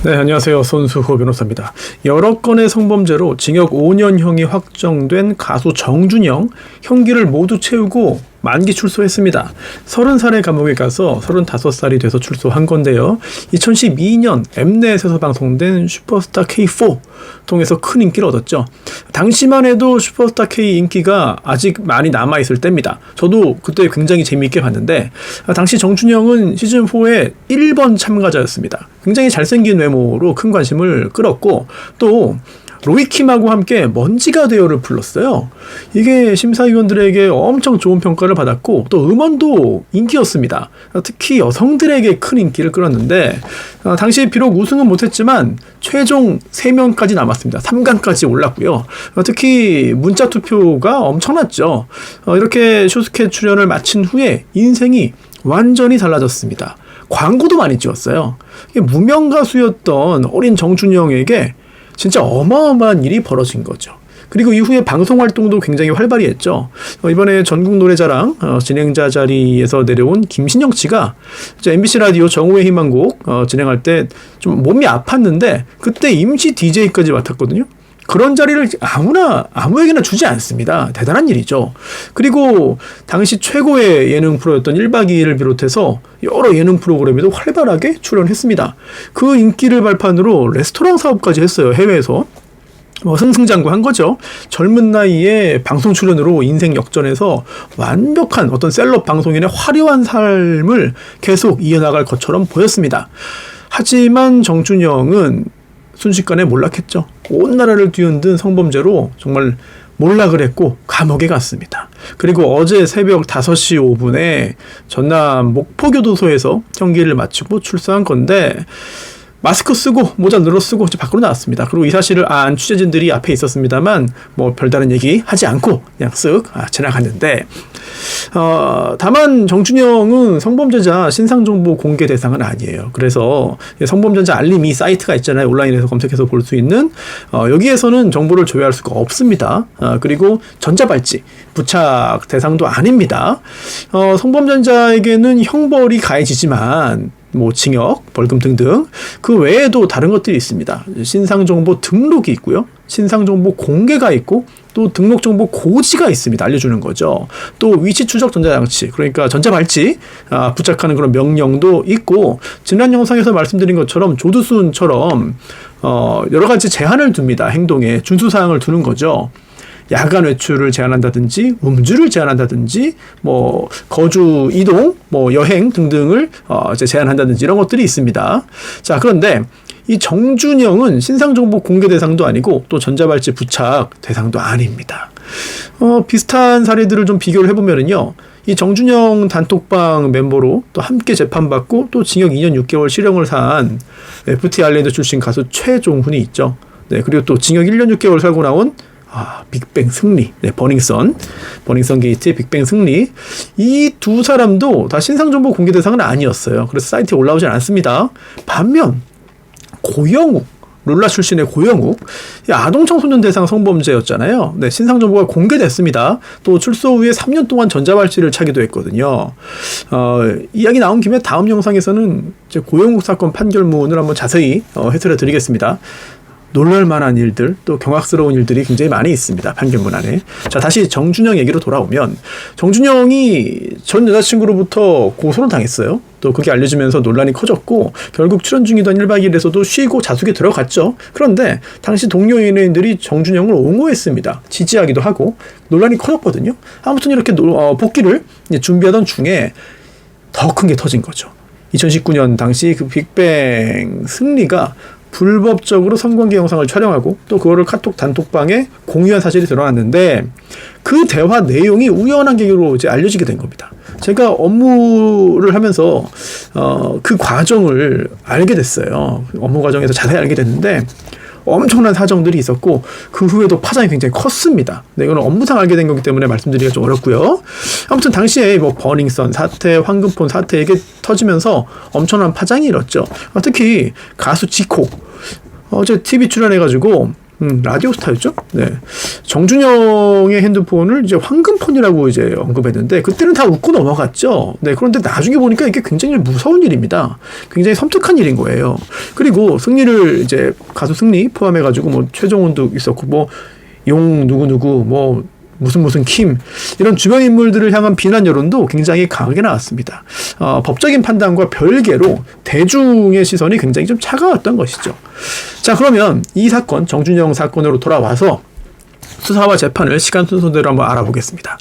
네, 안녕하세요. 손수호 변호사입니다. 여러 건의 성범죄로 징역 5년형이 확정된 가수 정준영, 형기를 모두 채우고 만기 출소했습니다. 30살의 감옥에 가서 35살이 돼서 출소한 건데요. 2012년 엠넷에서 방송된 슈퍼스타 K4 통해서 큰 인기를 얻었죠. 당시만 해도 슈퍼스타 K 인기가 아직 많이 남아있을 때입니다. 저도 그때 굉장히 재미있게 봤는데 당시 정준영은 시즌4의 1번 참가자였습니다. 굉장히 잘생긴 외모로 큰 관심을 끌었고 또 로이킴하고 함께 먼지가 되어를 불렀어요. 이게 심사위원들에게 엄청 좋은 평가를 받았고 또 음원도 인기였습니다. 특히 여성들에게 큰 인기를 끌었는데 당시 비록 우승은 못했지만 최종 3명까지 남았습니다. 3강까지 올랐고요. 특히 문자 투표가 엄청났죠. 이렇게 쇼스케 출연을 마친 후에 인생이 완전히 달라졌습니다. 광고도 많이 찍었어요. 무명 가수였던 어린 정준영에게 진짜 어마어마한 일이 벌어진 거죠. 그리고 이후에 방송 활동도 굉장히 활발히 했죠. 이번에 전국 노래자랑 진행자 자리에서 내려온 김신영 씨가 MBC 라디오 정오의 희망곡 진행할 때 좀 몸이 아팠는데 그때 임시 DJ까지 맡았거든요. 그런 자리를 아무에게나 주지 않습니다. 대단한 일이죠. 그리고 당시 최고의 예능 프로였던 1박 2일을 비롯해서 여러 예능 프로그램에도 활발하게 출연했습니다. 그 인기를 발판으로 레스토랑 사업까지 했어요. 해외에서. 승승장구한 거죠. 젊은 나이에 방송 출연으로 인생 역전해서 완벽한 어떤 셀럽 방송인의 화려한 삶을 계속 이어나갈 것처럼 보였습니다. 하지만 정준영은 순식간에 몰락했죠. 온 나라를 뒤흔든 성범죄로 정말 몰락을 했고 감옥에 갔습니다. 그리고 어제 새벽 5시 5분에 전남 목포교도소에서 형기를 마치고 출소한 건데 마스크 쓰고 모자 늘어 쓰고 이제 밖으로 나왔습니다. 그리고 이 사실을 안 취재진들이 앞에 있었습니다만 뭐 별다른 얘기 하지 않고 그냥 쓱 지나갔는데 다만 정준영은 성범죄자 신상정보 공개 대상은 아니에요. 그래서 성범죄자 알림이 사이트가 있잖아요. 온라인에서 검색해서 볼 수 있는 여기에서는 정보를 조회할 수가 없습니다. 그리고 전자발찌 부착 대상도 아닙니다. 성범죄자에게는 형벌이 가해지지만 뭐 징역, 벌금 등등 그 외에도 다른 것들이 있습니다. 신상정보 등록이 있고요. 신상정보 공개가 있고 또 등록정보 고지가 있습니다. 알려주는 거죠. 또 위치 추적 전자장치 그러니까 전자발찌 부착하는 그런 명령도 있고 지난 영상에서 말씀드린 것처럼 조두순처럼 여러 가지 제한을 둡니다. 행동에 준수사항을 두는 거죠. 야간 외출을 제한한다든지 음주를 제한한다든지 뭐 거주 이동 뭐 여행 등등을 이제 제한한다든지 이런 것들이 있습니다. 자, 그런데 이 정준영은 신상정보 공개 대상도 아니고 또 전자발찌 부착 대상도 아닙니다. 비슷한 사례들을 좀 비교를 해보면은요. 이 정준영 단톡방 멤버로 또 함께 재판받고 또 징역 2년 6개월 실형을 산 FT 아일랜드 출신 가수 최종훈이 있죠. 네, 그리고 또 징역 1년 6개월 살고 나온 빅뱅 승리, 네, 버닝썬 게이트의 빅뱅 승리 이 두 사람도 다 신상정보 공개 대상은 아니었어요. 그래서 사이트에 올라오지 않았습니다. 반면 고영욱 룰라 출신의 고영욱 아동청소년 대상 성범죄였잖아요. 네, 신상정보가 공개됐습니다. 또 출소 후에 3년 동안 전자발찌를 차기도 했거든요. 이야기 나온 김에 다음 영상에서는 이제 고영욱 사건 판결문을 한번 자세히 해설해 드리겠습니다. 놀랄만한 일들 또 경악스러운 일들이 굉장히 많이 있습니다. 판결문 안에. 자, 다시 정준영 얘기로 돌아오면 정준영이 전 여자친구로부터 고소를 당했어요. 또 그게 알려지면서 논란이 커졌고 결국 출연 중이던 1박 2일에서도 쉬고 자숙에 들어갔죠. 그런데 당시 동료 연예인들이 정준영을 옹호했습니다. 지지하기도 하고 논란이 커졌거든요. 아무튼 이렇게 복귀를 준비하던 중에 더 큰 게 터진 거죠. 2019년 당시 그 빅뱅 승리가 불법적으로 성관계 영상을 촬영하고 또 그거를 카톡 단톡방에 공유한 사실이 드러났는데 그 대화 내용이 우연한 계기로 이제 알려지게 된 겁니다. 제가 업무를 하면서 그 과정을 알게 됐어요. 업무 과정에서 자세히 알게 됐는데 엄청난 사정들이 있었고 그 후에도 파장이 굉장히 컸습니다. 네, 이거는 업무상 알게 된 거기 때문에 말씀드리기가 좀 어렵고요. 아무튼 당시에 뭐 버닝썬 사태, 황금폰 사태 이게 터지면서 엄청난 파장이 일었죠. 특히 가수 지코 어제 TV 출연해가지고 라디오스타였죠? 네. 정준영의 핸드폰을 이제 황금폰이라고 이제 언급했는데, 그때는 다 웃고 넘어갔죠. 네. 그런데 나중에 보니까 이게 굉장히 무서운 일입니다. 굉장히 섬뜩한 일인 거예요. 그리고 승리를 이제 가수 승리 포함해가지고 뭐 최정훈도 있었고, 뭐 용 누구누구, 뭐 무슨 킴, 이런 주변 인물들을 향한 비난 여론도 굉장히 강하게 나왔습니다. 법적인 판단과 별개로 대중의 시선이 굉장히 좀 차가웠던 것이죠. 자, 그러면 이 사건, 정준영 사건으로 돌아와서 수사와 재판을 시간 순서대로 한번 알아보겠습니다.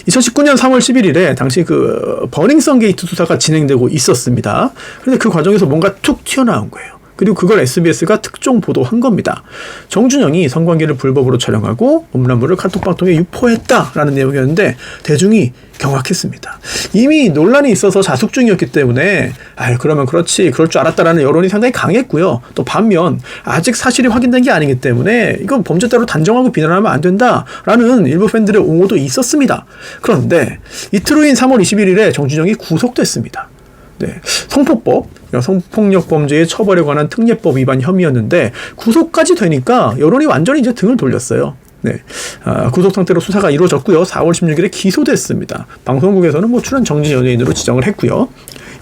2019년 3월 11일에 당시 그 버닝썬 게이트 수사가 진행되고 있었습니다. 그런데 그 과정에서 뭔가 툭 튀어나온 거예요. 그리고 그걸 SBS가 특종 보도한 겁니다. 정준영이 성관계를 불법으로 촬영하고 음란물을 카톡방통에 유포했다라는 내용이었는데 대중이 경악했습니다. 이미 논란이 있어서 자숙 중이었기 때문에 그러면 그렇지, 그럴 줄 알았다라는 여론이 상당히 강했고요. 또 반면 아직 사실이 확인된 게 아니기 때문에 이건 범죄 따로 단정하고 비난하면 안 된다라는 일부 팬들의 옹호도 있었습니다. 그런데 이틀 후인 3월 21일에 정준영이 구속됐습니다. 네, 성폭법, 성폭력 범죄의 처벌에 관한 특례법 위반 혐의였는데 구속까지 되니까 여론이 완전히 이제 등을 돌렸어요. 네, 구속 상태로 수사가 이루어졌고요. 4월 16일에 기소됐습니다. 방송국에서는 뭐 출연 정지 연예인으로 지정을 했고요.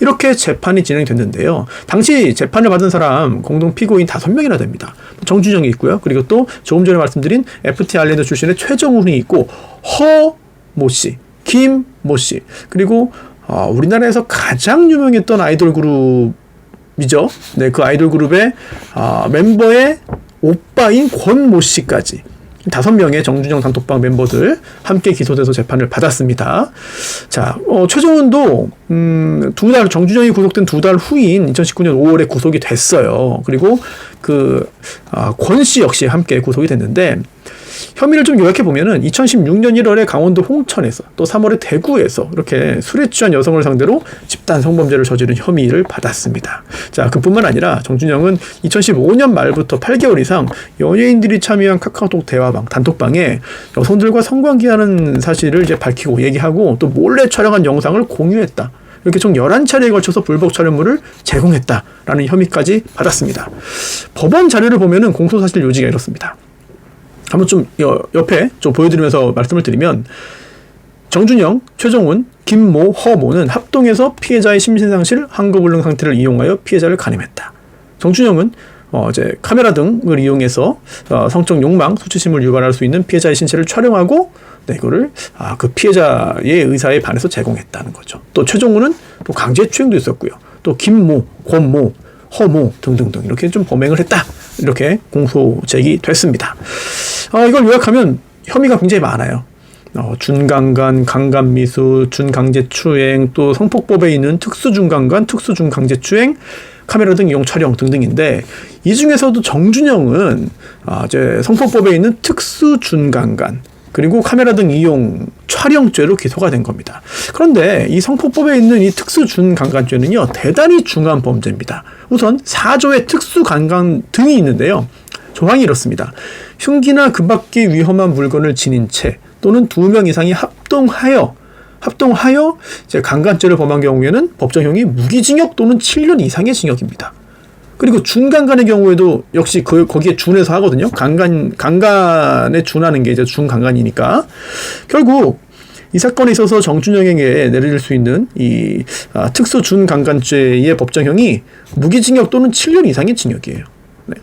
이렇게 재판이 진행됐는데요. 당시 재판을 받은 사람 공동 피고인 5명이나 됩니다. 정준영이 있고요. 그리고 또 조금 전에 말씀드린 FT 아일랜드 출신의 최정훈이 있고, 허모 씨, 김모 씨, 그리고 우리나라에서 가장 유명했던 아이돌 그룹이죠. 네, 그 아이돌 그룹의 멤버의 오빠인 권모 씨까지 5명의 정준영 단톡방 멤버들 함께 기소돼서 재판을 받았습니다. 자, 최정훈도 정준영이 구속된 2달 후인 2019년 5월에 구속이 됐어요. 그리고 권 씨 역시 함께 구속이 됐는데, 혐의를 좀 요약해 보면은 2016년 1월에 강원도 홍천에서, 또 3월에 대구에서 이렇게 술에 취한 여성을 상대로 집단 성범죄를 저지른 혐의를 받았습니다. 자, 그뿐만 아니라 정준영은 2015년 말부터 8개월 이상 연예인들이 참여한 카카오톡 대화방, 단톡방에 여성들과 성관계하는 사실을 이제 밝히고 얘기하고 또 몰래 촬영한 영상을 공유했다. 이렇게 총 11차례에 걸쳐서 불법 촬영물을 제공했다라는 혐의까지 받았습니다. 법원 자료를 보면은 공소사실 요지가 이렇습니다. 한번 좀 옆에 좀 보여드리면서 말씀을 드리면, 정준영, 최정훈, 김모, 허모는 합동해서 피해자의 심신상실, 환거불능 상태를 이용하여 피해자를 간음했다. 정준영은 이제 카메라 등을 이용해서 성적 욕망, 수치심을 유발할 수 있는 피해자의 신체를 촬영하고, 네, 이거를 그 피해자의 의사에 반해서 제공했다는 거죠. 또 최정훈은 또 강제추행도 있었고요. 또 김모, 권모, 허모 등등등 이렇게 좀 범행을 했다. 이렇게 공소 제기됐습니다. 이걸 요약하면 혐의가 굉장히 많아요. 준강간, 강간미수, 준강제추행, 또 성폭법에 있는 특수준강간, 특수준강제추행, 카메라 등 이용 촬영 등등인데, 이 중에서도 정준영은 이제 성폭법에 있는 특수준강간, 그리고 카메라 등 이용 촬영죄로 기소가 된 겁니다. 그런데 이 성폭법에 있는 이 특수준강간죄는요, 대단히 중한 범죄입니다. 우선 4조의 특수강간 등이 있는데요. 조항이 이렇습니다. 흉기나 그 밖의 위험한 물건을 지닌 채 또는 2명 이상이 합동하여 이제 강간죄를 범한 경우에는 법정형이 무기징역 또는 7년 이상의 징역입니다. 그리고 준강간의 경우에도 역시 거기에 준해서 하거든요. 강간에 준하는 게 이제 준강간이니까. 결국 이 사건에 있어서 정준영에게 내릴 수 있는 이 특수 준강간죄의 법정형이 무기징역 또는 7년 이상의 징역이에요. 네.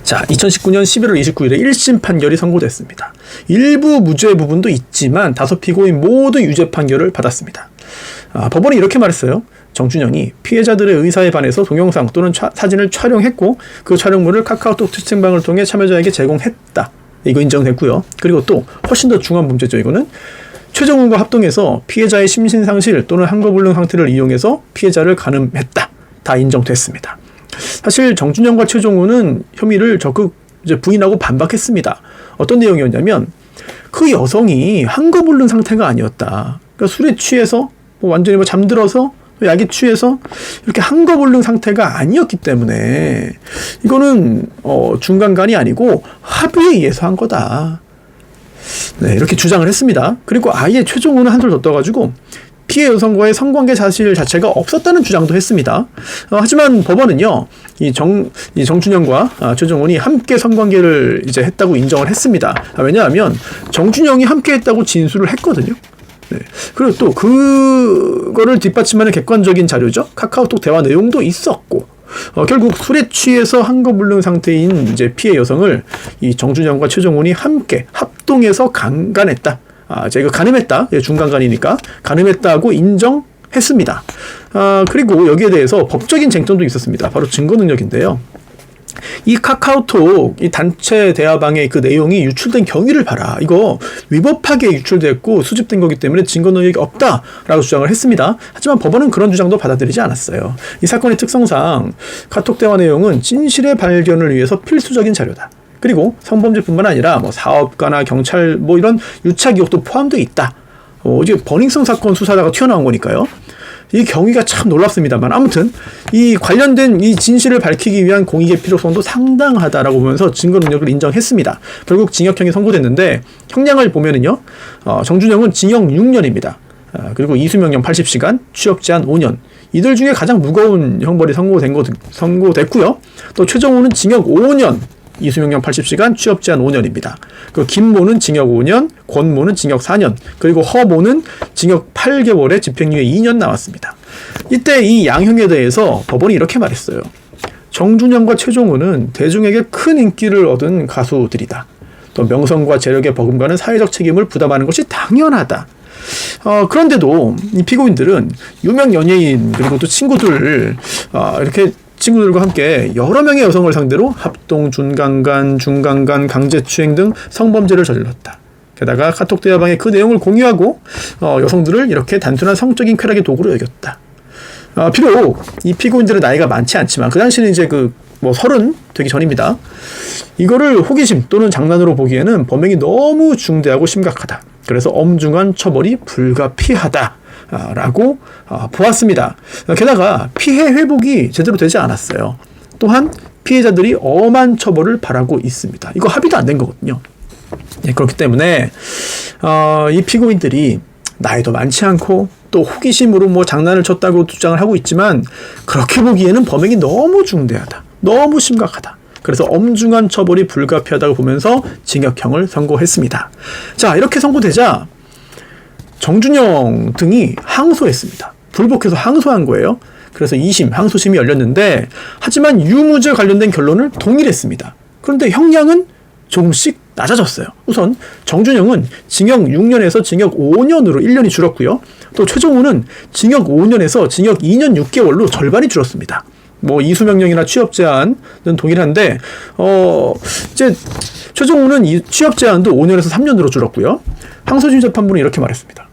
자, 2019년 11월 29일에 1심 판결이 선고됐습니다. 일부 무죄 부분도 있지만 5피고인 모두 유죄 판결을 받았습니다. 법원이 이렇게 말했어요. 정준영이 피해자들의 의사에 반해서 동영상 또는 사진을 촬영했고, 그 촬영물을 카카오톡 채팅방을 통해 참여자에게 제공했다. 이거 인정됐고요. 그리고 또 훨씬 더 중한 범죄죠. 이거는 최정훈과 합동해서 피해자의 심신상실 또는 환거불능 상태를 이용해서 피해자를 간음했다. 다 인정됐습니다. 사실 정준영과 최정훈은 혐의를 적극 이제 부인하고 반박했습니다. 어떤 내용이었냐면, 그 여성이 환거불능 상태가 아니었다. 그러니까 술에 취해서 완전히 잠들어서 약에 취해서 이렇게 환거불능 상태가 아니었기 때문에 이거는 중간간이 아니고 합의에 의해서 한 거다. 네, 이렇게 주장을 했습니다. 그리고 아예 최종훈은 한술 더 떠가지고 피해 여성과의 성관계 사실 자체가 없었다는 주장도 했습니다. 하지만 법원은요, 이 정준영과 최종훈이 함께 성관계를 이제 했다고 인정을 했습니다. 왜냐하면 정준영이 함께 했다고 진술을 했거든요. 네. 그리고 또 그거를 뒷받침하는 객관적인 자료죠. 카카오톡 대화 내용도 있었고, 결국 술에 취해서 한거불능 상태인 이제 피해 여성을 이 정준영과 최종훈이 함께 합동해서 강간했다. 제가 가늠했다. 중간간이니까 가늠했다고 인정했습니다. 그리고 여기에 대해서 법적인 쟁점도 있었습니다. 바로 증거 능력인데요. 이 카카오톡 이 단체 대화방의 그 내용이 유출된 경위를 봐라. 이거 위법하게 유출됐고 수집된 거기 때문에 증거 능력이 없다라고 주장을 했습니다. 하지만 법원은 그런 주장도 받아들이지 않았어요. 이 사건의 특성상 카톡 대화 내용은 진실의 발견을 위해서 필수적인 자료다. 그리고 성범죄뿐만 아니라 뭐 사업가나 경찰 뭐 이런 유착 의혹도 포함되어 있다. 이제 버닝썬 사건 수사다가 튀어나온 거니까요. 이 경위가 참 놀랍습니다만 아무튼 이 관련된 이 진실을 밝히기 위한 공익의 필요성도 상당하다라고 보면서 증거 능력을 인정했습니다. 결국 징역형이 선고됐는데 형량을 보면은요, 정준영은 징역 6년입니다. 그리고 이수명령 80시간, 취업 제한 5년. 이들 중에 가장 무거운 형벌이 선고됐고요. 또 최정우는 징역 5년. 이수명령 80시간, 취업 제한 5년입니다. 그 김모는 징역 5년, 권모는 징역 4년, 그리고 허모는 징역 8개월에 집행유예 2년 나왔습니다. 이때 이 양형에 대해서 법원이 이렇게 말했어요. 정준영과 최종훈은 대중에게 큰 인기를 얻은 가수들이다. 또 명성과 재력에 버금가는 사회적 책임을 부담하는 것이 당연하다. 그런데도 이 피고인들은 유명 연예인 그리고 또 친구들 이렇게 친구들과 함께 여러 명의 여성을 상대로 합동, 준강간, 중강간, 강제추행 등 성범죄를 저질렀다. 게다가 카톡 대화방에 그 내용을 공유하고 여성들을 이렇게 단순한 성적인 쾌락의 도구로 여겼다. 비록 이 피고인들의 나이가 많지 않지만 그 당시는 이제 30 되기 전입니다. 이거를 호기심 또는 장난으로 보기에는 범행이 너무 중대하고 심각하다. 그래서 엄중한 처벌이 불가피하다. 라고 보았습니다. 게다가 피해 회복이 제대로 되지 않았어요. 또한 피해자들이 엄한 처벌을 바라고 있습니다. 이거 합의도 안 된 거거든요. 네, 그렇기 때문에 이 피고인들이 나이도 많지 않고 또 호기심으로 뭐 장난을 쳤다고 주장을 하고 있지만 그렇게 보기에는 범행이 너무 중대하다. 너무 심각하다. 그래서 엄중한 처벌이 불가피하다고 보면서 징역형을 선고했습니다. 자, 이렇게 선고되자 정준영 등이 항소했습니다. 불복해서 항소한 거예요. 그래서 2심 항소심이 열렸는데 하지만 유무죄 관련된 결론을 동일했습니다. 그런데 형량은 조금씩 낮아졌어요. 우선 정준영은 징역 6년에서 징역 5년으로 1년이 줄었고요. 또 최종훈은 징역 5년에서 징역 2년 6개월로 절반이 줄었습니다. 뭐 이수명령이나 취업 제한은 동일한데 이제 최종훈은 이 취업 제한도 5년에서 3년으로 줄었고요. 항소심 재판부는 이렇게 말했습니다.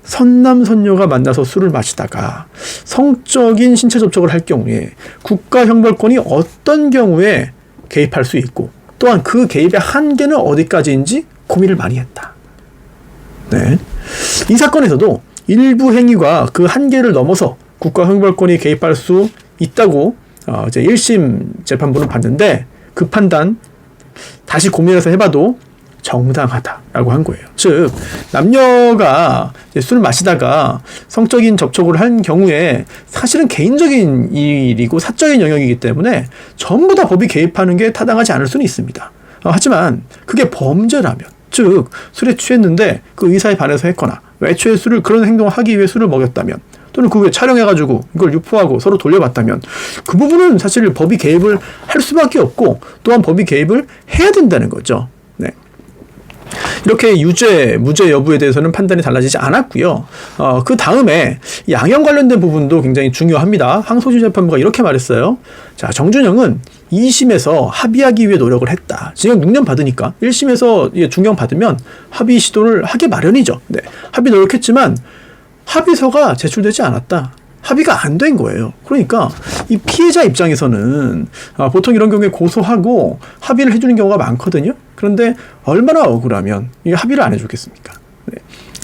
선남선녀가 만나서 술을 마시다가 성적인 신체 접촉을 할 경우에 국가형벌권이 어떤 경우에 개입할 수 있고 또한 그 개입의 한계는 어디까지인지 고민을 많이 했다. 네. 이 사건에서도 일부 행위가 그 한계를 넘어서 국가형벌권이 개입할 수 있다고 이제 1심 재판부는 봤는데 그 판단 다시 고민해서 해봐도 정당하다라고 한 거예요. 즉 남녀가 술을 마시다가 성적인 접촉을 한 경우에 사실은 개인적인 일이고 사적인 영역이기 때문에 전부 다 법이 개입하는 게 타당하지 않을 수는 있습니다. 하지만 그게 범죄라면, 즉 술에 취했는데 그 의사에 반해서 했거나 외초에 술을 그런 행동을 하기 위해 술을 먹였다면 또는 그 후에 촬영해가지고 이걸 유포하고 서로 돌려봤다면 그 부분은 사실 법이 개입을 할 수밖에 없고 또한 법이 개입을 해야 된다는 거죠. 네. 이렇게 유죄, 무죄 여부에 대해서는 판단이 달라지지 않았고요. 그 다음에 양형 관련된 부분도 굉장히 중요합니다. 항소심 재판부가 이렇게 말했어요. 자, 정준영은 2심에서 합의하기 위해 노력을 했다. 징역 6년 받으니까 1심에서 중형 받으면 합의 시도를 하기 마련이죠. 네. 합의 노력했지만 합의서가 제출되지 않았다. 합의가 안 된 거예요. 그러니까 이 피해자 입장에서는 보통 이런 경우에 고소하고 합의를 해주는 경우가 많거든요. 그런데 얼마나 억울하면 이게 합의를 안 해주겠습니까? 네.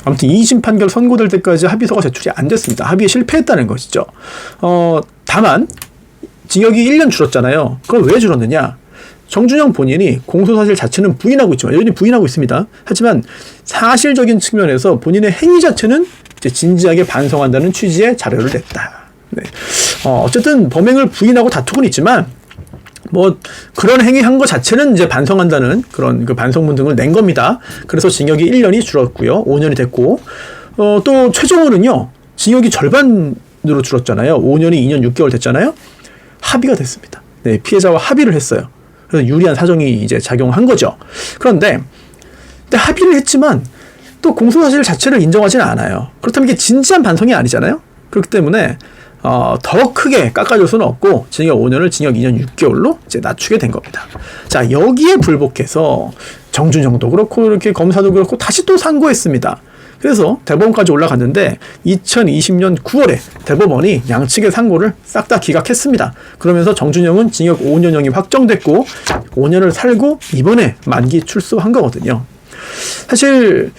아무튼 2심 판결 선고될 때까지 합의서가 제출이 안 됐습니다. 합의에 실패했다는 것이죠. 다만 징역이 1년 줄었잖아요. 그럼 왜 줄었느냐? 정준영 본인이 공소사실 자체는 부인하고 있지만 여전히 부인하고 있습니다. 하지만 사실적인 측면에서 본인의 행위 자체는 이제 진지하게 반성한다는 취지의 자료를 냈다. 네. 어쨌든 범행을 부인하고 다투곤 있지만 뭐 그런 행위한 것 자체는 이제 반성한다는 그런 그 반성문 등을 낸 겁니다. 그래서 징역이 1년이 줄었고요. 5년이 됐고 또 최종으로는요. 징역이 절반으로 줄었잖아요. 5년이 2년 6개월 됐잖아요. 합의가 됐습니다. 네, 피해자와 합의를 했어요. 그래서 유리한 사정이 이제 작용한 거죠. 그런데 합의를 했지만 또 공소사실 자체를 인정하지는 않아요. 그렇다면 이게 진지한 반성이 아니잖아요. 그렇기 때문에 더 크게 깎아줄 수는 없고 징역 5년을 징역 2년 6개월로 이제 낮추게 된 겁니다. 자, 여기에 불복해서 정준영도 그렇고 이렇게 검사도 그렇고 다시 또 상고했습니다. 그래서 대법원까지 올라갔는데 2020년 9월에 대법원이 양측의 상고를 싹 다 기각했습니다. 그러면서 정준영은 징역 5년형이 확정됐고 5년을 살고 이번에 만기 출소한 거거든요. 사실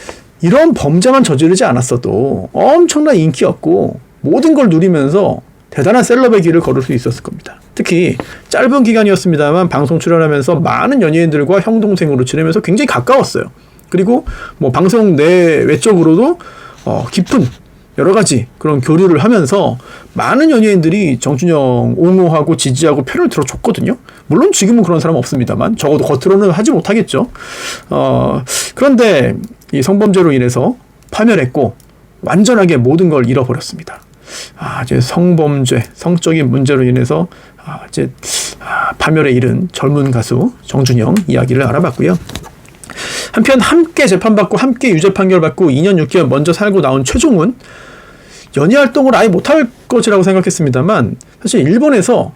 이런 범죄만 저지르지 않았어도 엄청난 인기였고 모든 걸 누리면서 대단한 셀럽의 길을 걸을 수 있었을 겁니다. 특히 짧은 기간이었습니다만 방송 출연하면서 많은 연예인들과 형 동생으로 지내면서 굉장히 가까웠어요. 그리고 뭐 방송 외적으로도 깊은 여러 가지 그런 교류를 하면서 많은 연예인들이 정준영 옹호하고 지지하고 표를 들어줬거든요. 물론 지금은 그런 사람 없습니다만 적어도 겉으로는 하지 못하겠죠. 그런데 이 성범죄로 인해서 파멸했고 완전하게 모든 걸 잃어버렸습니다. 이제 성범죄, 성적인 문제로 인해서 파멸에 이른 젊은 가수 정준영 이야기를 알아봤고요. 한편 함께 재판받고 함께 유죄 판결받고 2년 6개월 먼저 살고 나온 최종훈 연예 활동을 아예 못할 것이라고 생각했습니다만 사실 일본에서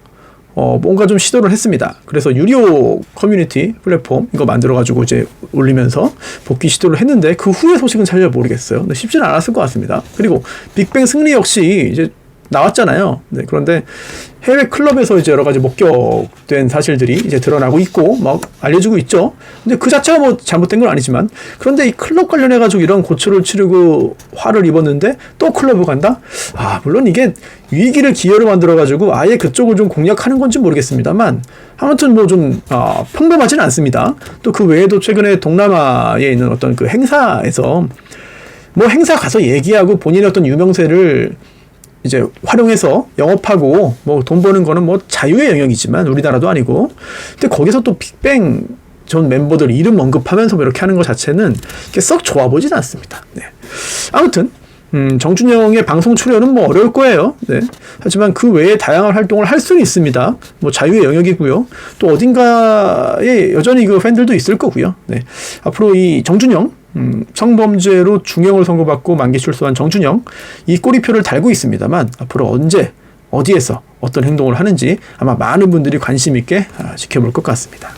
뭔가 좀 시도를 했습니다. 그래서 유료 커뮤니티 플랫폼 이거 만들어가지고 이제 올리면서 복귀 시도를 했는데 그 후의 소식은 잘 모르겠어요. 근데 쉽지는 않았을 것 같습니다. 그리고 빅뱅 승리 역시 이제 나왔잖아요. 네, 그런데 해외 클럽에서 이제 여러 가지 목격된 사실들이 이제 드러나고 있고 막 알려지고 있죠. 근데 그 자체가 뭐 잘못된 건 아니지만 그런데 이 클럽 관련해가지고 이런 고초를 치르고 화를 입었는데 또 클럽을 간다? 물론 이게 위기를 기회로 만들어가지고 아예 그쪽을 좀 공략하는 건지 모르겠습니다만 아무튼 뭐 좀 평범하지는 않습니다. 또 그 외에도 최근에 동남아에 있는 어떤 그 행사에서 뭐 행사 가서 얘기하고 본인의 어떤 유명세를 이제 활용해서 영업하고 뭐 돈 버는 거는 뭐 자유의 영역이지만 우리나라도 아니고 근데 거기서 또 빅뱅 전 멤버들 이름 언급하면서 뭐 이렇게 하는 것 자체는 썩 좋아 보진 않습니다. 네. 아무튼 정준영의 방송 출연은 뭐 어려울 거예요. 네. 하지만 그 외에 다양한 활동을 할 수는 있습니다. 뭐 자유의 영역이고요. 또 어딘가에 여전히 그 팬들도 있을 거고요. 네. 앞으로 이 정준영 성범죄로 중형을 선고받고 만기 출소한 정준영 이 꼬리표를 달고 있습니다만 앞으로 언제 어디에서 어떤 행동을 하는지 아마 많은 분들이 관심 있게 지켜볼 것 같습니다.